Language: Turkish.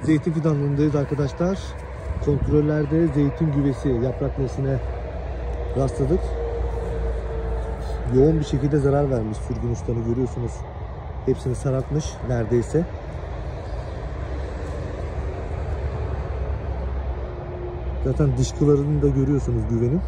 Zeytin fidanlığındayız arkadaşlar. Kontrollerde zeytin güvesi yaprak nesine rastladık. Yoğun bir şekilde zarar vermiş sürgün uçlarını görüyorsunuz. Hepsini sarartmış neredeyse. Zaten dışkılarını da görüyorsunuz güvenin.